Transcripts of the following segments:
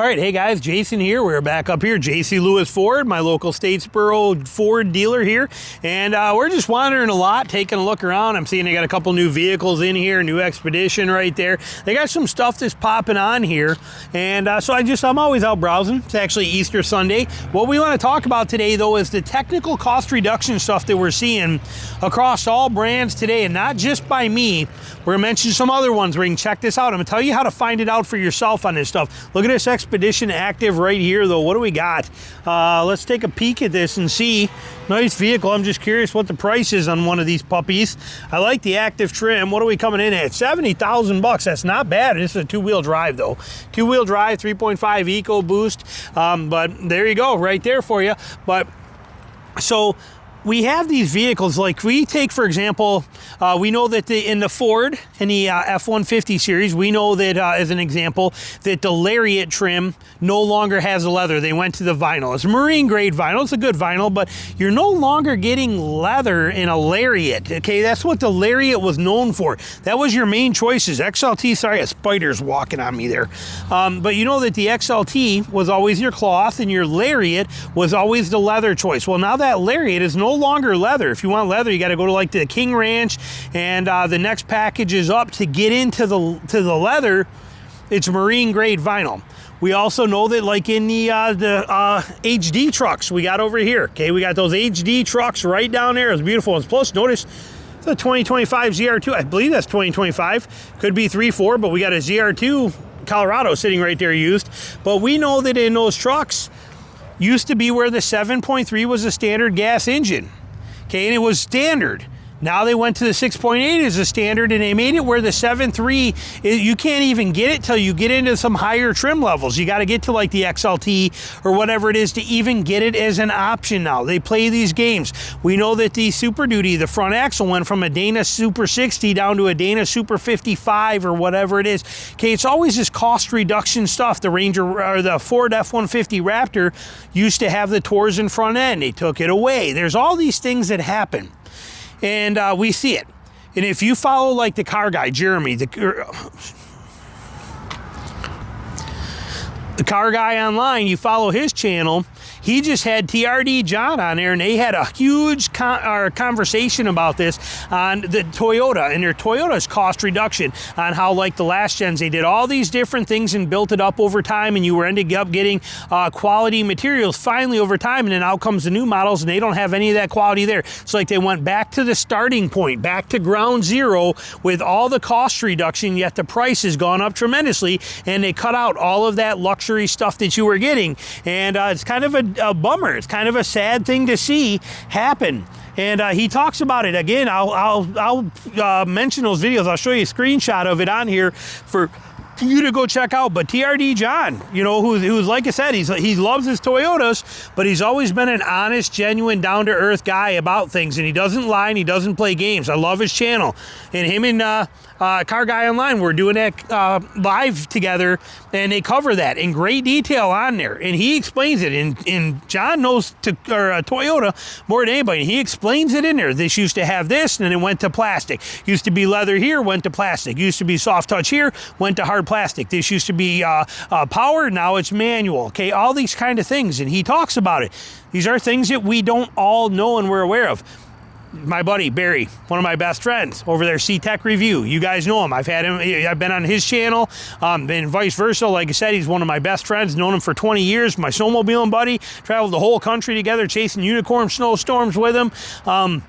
All right, hey guys, Jason here. We're back up here, J.C. Lewis Ford, my local Statesboro Ford dealer here. And we're just wandering a lot, taking a look around. I'm seeing they got a couple new vehicles in here, new Expedition right there. They got some stuff that's popping on here. And so I'm always out browsing. It's actually Easter Sunday. What we want to talk about today, though, is the technical cost reduction stuff that we're seeing across all brands today, and not just by me. We're going to mention some other ones where you can check this out. I'm going to tell you how to find it out for yourself on this stuff. Look at this Expedition Active right here, though. What do we got? Let's take a peek at this and see. Nice vehicle. I'm just curious what the price is on one of these puppies. I like the active trim. What are we coming in at? $70,000. That's not bad. This is a two-wheel drive, though. Two-wheel drive, 3.5 EcoBoost. But there you go, right there for you. But so we have these vehicles, like we take, for example, we know that in the Ford, in the F-150 series, we know that, as an example, that the Lariat trim no longer has the leather. They went to the vinyl. It's marine grade vinyl. It's a good vinyl, but you're no longer getting leather in a Lariat, okay? That's what the Lariat was known for. That was your main choices. XLT, sorry, a spider's walking on me there. But you know that the XLT was always your cloth and your Lariat was always the leather choice. Well, now that Lariat is no longer leather. If you want leather, you got to go to like the King Ranch, and the next package is up to get into the leather. It's marine grade vinyl. We also know that, like in the HD trucks we got over here, okay, we got those HD trucks right down there. It's beautiful ones. Plus, notice the 2025 ZR2. I believe that's 2025. Could be 3.4, but we got a ZR2 Colorado sitting right there used. But we know that in those trucks used to be where the 7.3 was a standard gas engine, okay, and it was standard. Now they went to the 6.8 as a standard, and they made it where the 7.3, you can't even get it till you get into some higher trim levels. You got to get to like the XLT or whatever it is to even get it as an option now. They play these games. We know that the Super Duty, the front axle, went from a Dana Super 60 down to a Dana Super 55 or whatever it is. Okay, it's always this cost reduction stuff. The Ranger or the Ford F-150 Raptor used to have the Torsen front end. They took it away. There's all these things that happen. And we see it. And if you follow like the car guy, Jeremy, the car guy online, you follow his channel, he just had TRD John on there, and they had a huge conversation about this on the Toyota and their Toyota's cost reduction, on how like the last gens, they did all these different things and built it up over time, and you were ending up getting quality materials finally over time, and then out comes the new models, and they don't have any of that quality there. So like they went back to the starting point, back to ground zero with all the cost reduction, yet the price has gone up tremendously, and they cut out all of that luxury stuff that you were getting. And it's kind of a bummer. It's kind of a sad thing to see happen. And he talks about it again. I'll mention those videos. I'll show you a screenshot of it on here for you to go check out. But TRD John, you know, who's like I said, he loves his Toyotas, but he's always been an honest, genuine, down-to-earth guy about things, and he doesn't lie and he doesn't play games. I love his channel. And him and Car Guy Online, we're doing that live together, and they cover that in great detail on there, and he explains it. And John knows Toyota more than anybody. He explains it in there. This used to have this, and then it went to plastic. Used to be leather here, went to plastic. Used to be soft touch here, went to hard plastic. This used to be power, now it's manual. Okay, all these kind of things, and he talks about it. These are things that we don't all know and we're aware of. My buddy Barry, one of my best friends over there, C-Tech Review. You guys know him. I've had him. I've been on his channel, and vice versa. Like I said, he's one of my best friends. Known him for 20 years. My snowmobiling buddy. Traveled the whole country together, chasing unicorn snowstorms with him.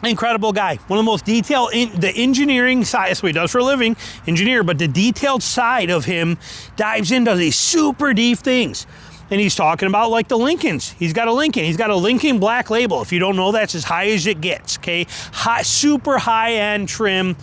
Incredible guy. One of the most detailed, the engineering side, that's what he does for a living, engineer, but the detailed side of him dives into these super deep things. And he's talking about like the Lincolns. He's got a Lincoln. He's got a Lincoln Black Label. If you don't know, that's as high as it gets, okay? Super high-end trim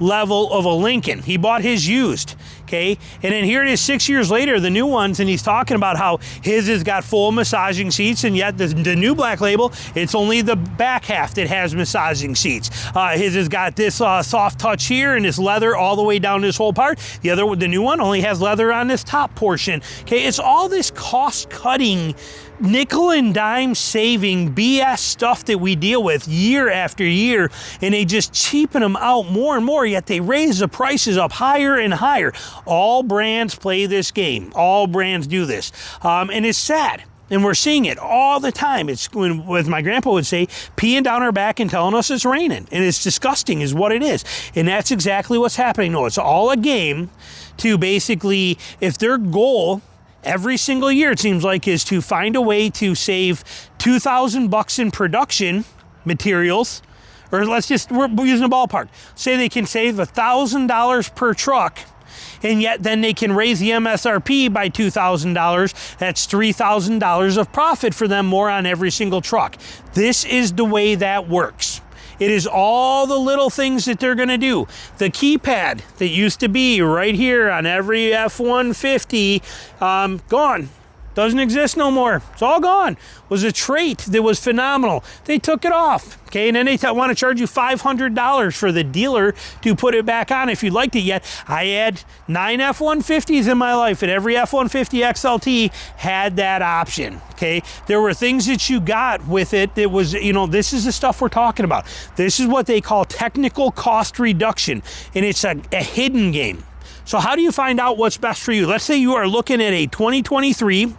level of a Lincoln. He bought his used, okay? And then here it is 6 years later, the new ones, and he's talking about how his has got full massaging seats, and yet the new Black Label, it's only the back half that has massaging seats. His has got this soft touch here and this leather all the way down this whole part. The new one only has leather on this top portion, okay? It's all this cost-cutting, nickel and dime saving BS stuff that we deal with year after year, and they just cheapen them out more and more, yet they raise the prices up higher and higher. All brands play this game. All brands do this. And it's sad. And we're seeing it all the time. It's when, as my grandpa would say, peeing down our back and telling us it's raining. And it's disgusting is what it is. And that's exactly what's happening. No, it's all a game to basically, if their goal every single year, it seems like, is to find a way to save $2,000 in production materials, or we're using a ballpark. Say they can save $1,000 per truck, and yet then they can raise the MSRP by $2,000. That's $3,000 of profit for them more on every single truck. This is the way that works. It is all the little things that they're going to do. The keypad that used to be right here on every F-150, gone. Doesn't exist no more. It's all gone. Was a trait that was phenomenal. They took it off. Okay, and then they want to charge you $500 for the dealer to put it back on if you liked it yet. I had 9 F-150s in my life, and every F-150 XLT had that option. Okay, there were things that you got with it that was, this is the stuff we're talking about. This is what they call technical cost reduction, and it's a hidden game. So how do you find out what's best for you? Let's say you are looking at a 2023,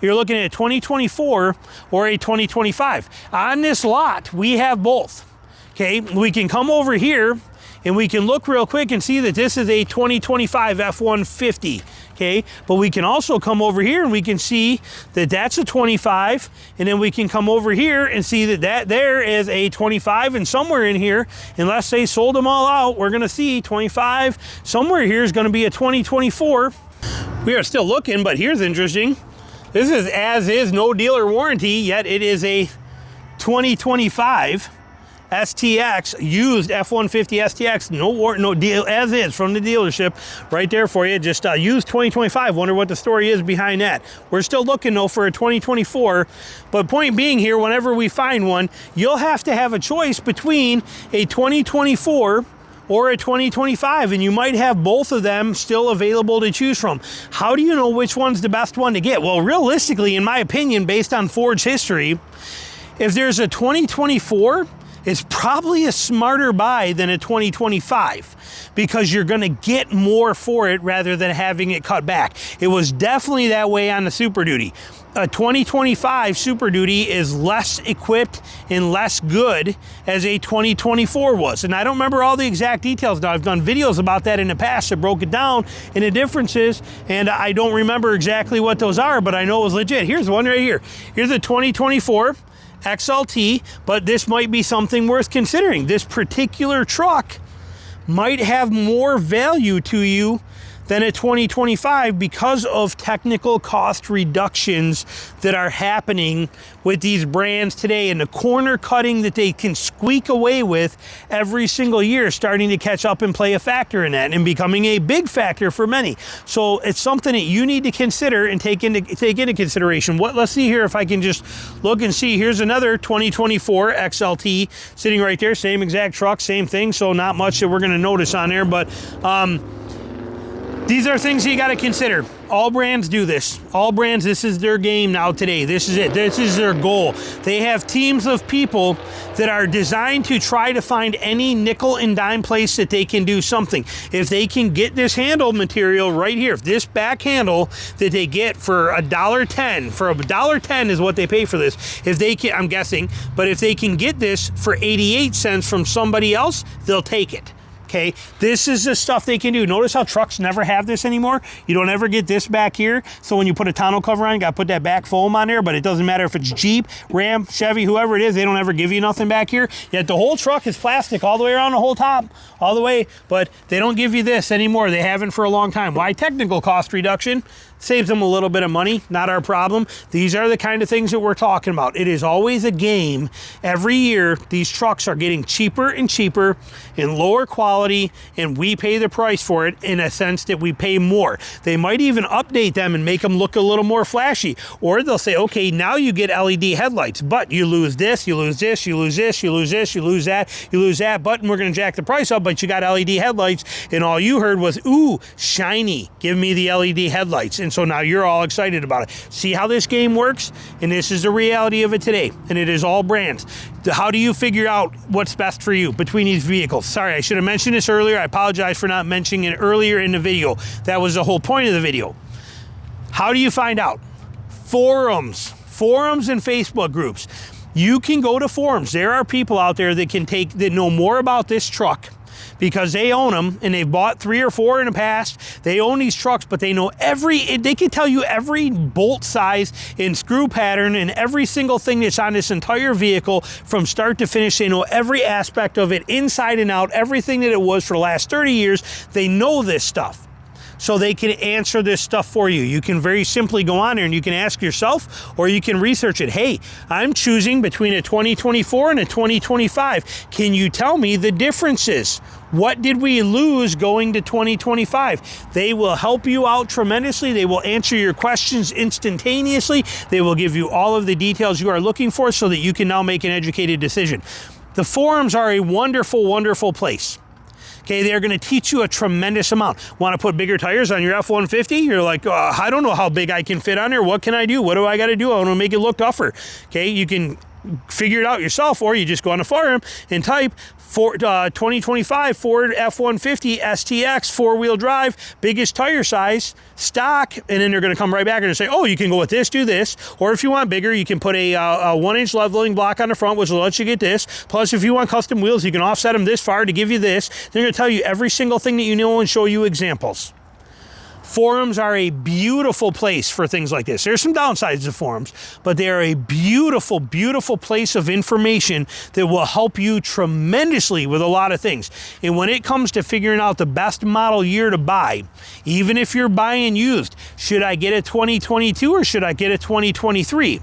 you're looking at a 2024 or a 2025. On this lot, we have both. Okay, we can come over here and we can look real quick and see that this is a 2025 F-150. Okay, but we can also come over here and we can see that that's a 25, and then we can come over here and see that there is a 25, and somewhere in here, unless they sold them all out, we're gonna see 25. Somewhere here is gonna be a 2024. We are still looking, but here's interesting. This is as is, no dealer warranty, yet it is a 2025 STX, used F-150 STX, no deal, as is, from the dealership, right there for you. Just used 2025. Wonder what the story is behind that. We're still looking though for a 2024, but point being here, whenever we find one, you'll have to have a choice between a 2024 or a 2025, and you might have both of them still available to choose from. How do you know which one's the best one to get? Well, realistically, in my opinion, based on Ford's history, if there's a 2024, it's probably a smarter buy than a 2025, because you're going to get more for it rather than having it cut back. It was definitely that way on the Super Duty. A 2025 Super Duty is less equipped and less good as a 2024 was. And I don't remember all the exact details now. I've done videos about that in the past that broke it down and the differences, and I don't remember exactly what those are, but I know it was legit. Here's one right here. Here's a 2024 XLT, but this might be something worth considering. This particular truck might have more value to you than a 2025 because of technical cost reductions that are happening with these brands today, and the corner cutting that they can squeak away with every single year starting to catch up and play a factor in that and becoming a big factor for many. So it's something that you need to consider and take into consideration. Let's see here if I can just look and see. Here's another 2024 XLT sitting right there, same exact truck, same thing, so not much that we're going to notice on there, but these are things you got to consider. All brands do this. All brands, this is their game now today. This is it. This is their goal. They have teams of people that are designed to try to find any nickel and dime place that they can do something. If they can get this handle material right here, if this back handle that they get for $1.10, for $1.10 is what they pay for this. If they can, I'm guessing, but if they can get this for 88 cents from somebody else, they'll take it. Okay, this is the stuff they can do. Notice how trucks never have this anymore. You don't ever get this back here. So when you put a tonneau cover on, you got to put that back foam on there, but it doesn't matter if it's Jeep, Ram, Chevy, whoever it is, they don't ever give you nothing back here. Yet the whole truck is plastic all the way around the whole top, all the way, but they don't give you this anymore. They haven't for a long time. Why? Technical cost reduction. Saves them a little bit of money, not our problem. These are the kind of things that we're talking about. It is always a game. Every year, these trucks are getting cheaper and cheaper and lower quality, and we pay the price for it in a sense that we pay more. They might even update them and make them look a little more flashy, or they'll say, okay, now you get LED headlights, but you lose this, you lose this, you lose this, you lose this, you lose that, you lose that, but we're going to jack the price up, but you got LED headlights, and all you heard was, ooh, shiny, give me the LED headlights. And so now you're all excited about it. See how this game works? And this is the reality of it today. And it is all brands. How do you figure out what's best for you between these vehicles? Sorry, I should have mentioned mentioned this earlier. I apologize for not mentioning it earlier in the video. That was the whole point of the video. How do you find out? Forums and Facebook groups. You can go to forums. There are people out there that know more about this truck because they own them and they've bought 3 or 4 in the past. They own these trucks, but they know they can tell you every bolt size and screw pattern and every single thing that's on this entire vehicle from start to finish. They know every aspect of it inside and out, everything that it was for the last 30 years. They know this stuff. So they can answer this stuff for you. You can very simply go on there and you can ask yourself, or you can research it. Hey, I'm choosing between a 2024 and a 2025. Can you tell me the differences? What did we lose going to 2025? They will help you out tremendously. They will answer your questions instantaneously. They will give you all of the details you are looking for so that you can now make an educated decision. The forums are a wonderful, wonderful place. Okay, they're going to teach you a tremendous amount. Want to put bigger tires on your F-150? You're like, I don't know how big I can fit on there. What can I do? What do I got to do? I want to make it look tougher. Okay, you can figure it out yourself, or you just go on the forum and type 2025 Ford F-150 STX 4-wheel drive, biggest tire size, stock, and then they're going to come right back and say, oh, you can go with this, do this, or if you want bigger, you can put a 1-inch leveling block on the front, which will let you get this. Plus, if you want custom wheels, you can offset them this far to give you this. They're going to tell you every single thing that you know and show you examples. Forums are a beautiful place for things like this. There's some downsides to forums, but they are a beautiful, beautiful place of information that will help you tremendously with a lot of things. And when it comes to figuring out the best model year to buy, even if you're buying used, should I get a 2022 or should I get a 2023?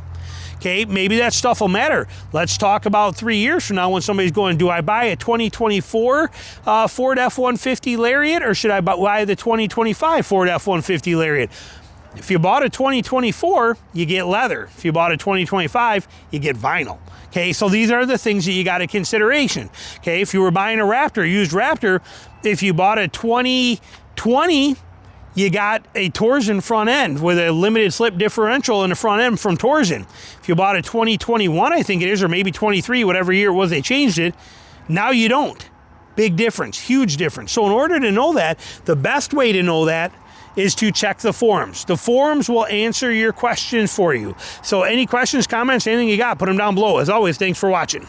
Okay, maybe that stuff will matter. Let's talk about 3 years from now when somebody's going, do I buy a 2024 Ford F-150 Lariat or should I buy the 2025 Ford F-150 Lariat? If you bought a 2024, you get leather. If you bought a 2025, you get vinyl. Okay, so these are the things that you got in consideration. Okay, if you were buying a Raptor, used Raptor, if you bought a 2020, you got a Torsen front end with a limited slip differential in the front end from Torsen. If you bought a 2021, I think it is, or maybe 23, whatever year it was they changed it, now you don't. Big difference, huge difference. So in order to know that, the best way to know that is to check the forums. The forums will answer your questions for you. So any questions, comments, anything you got, put them down below. As always, thanks for watching.